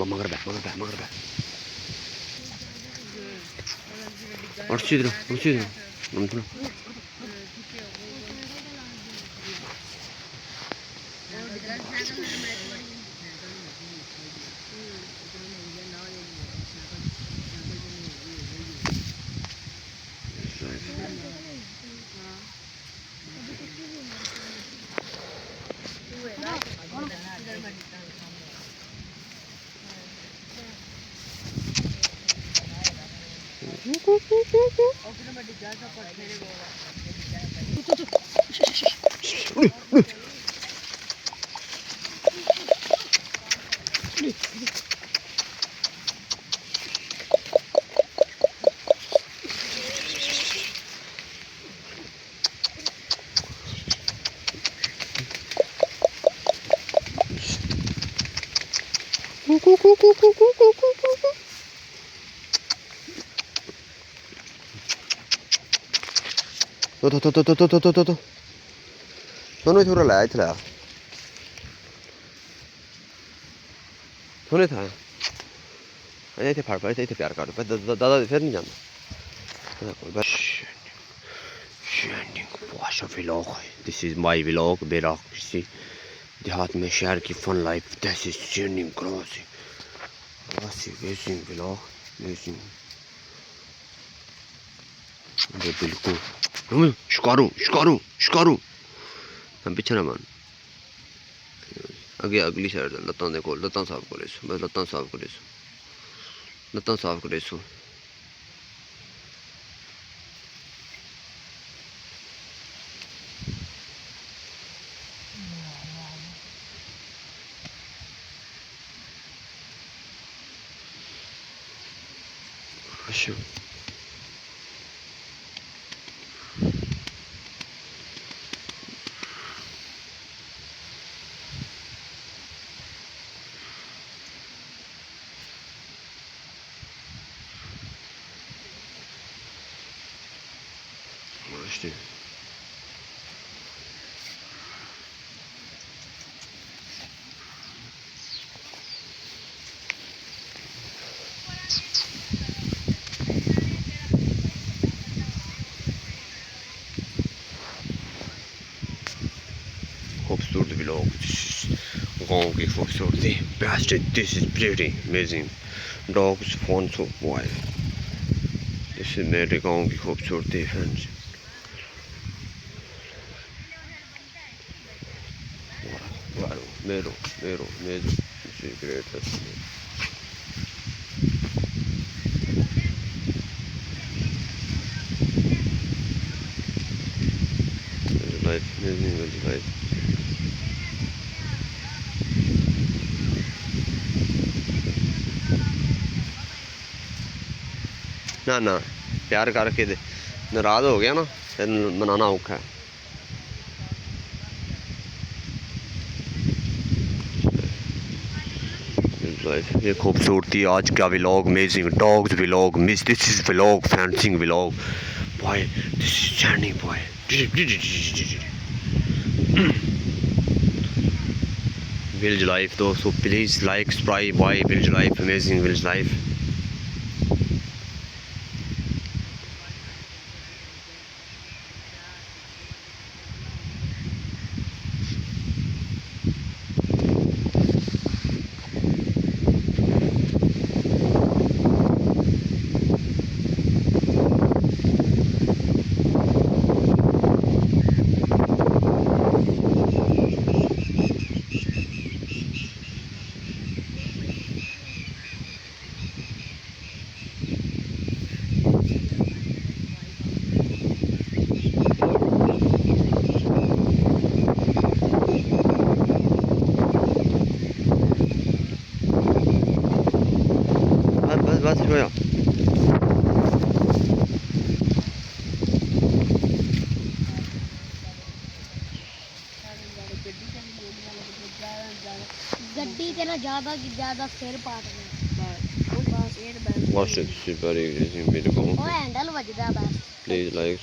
मगर बे उड़सी तो दोनों थोड़ा लाया था थोड़े था अरे थे फाड़ पाए थे प्यार कर दादा फिर नहीं जानता vlog. This is my vlog. मेरा किसी देहात में शहर की fun life. This is Shining Crossing. Amazing vlog. Amazing. ये बिल्कुल शिकारू हम पीछे ना मान आगे अगली साइड लत्तां देखो लत्तां साफ करे सो मैं लत्तां साफ करे सो अच्छा işte. खूबसूरत vlog. गाँव की खूबसूरती best. This is pretty amazing. Dogs fun so wild. This is मेरे गाँव की खूबसूरती friends. Mero. This is great. Life. ना प्यार करके नाराज हो गया ना फिर मनाना औखा है. ये खूबसूरती आज का vlog. Amazing dogs vlog. This is vlog fencing vlog boy. This is journey boy. Village life दोस्तों please like subscribe boy. Village life amazing village life. बस होया. गड्डी के ना ज्यादा सिर पाट Watch it, super easy video. ओ हैंडल वजदा बस. Please like,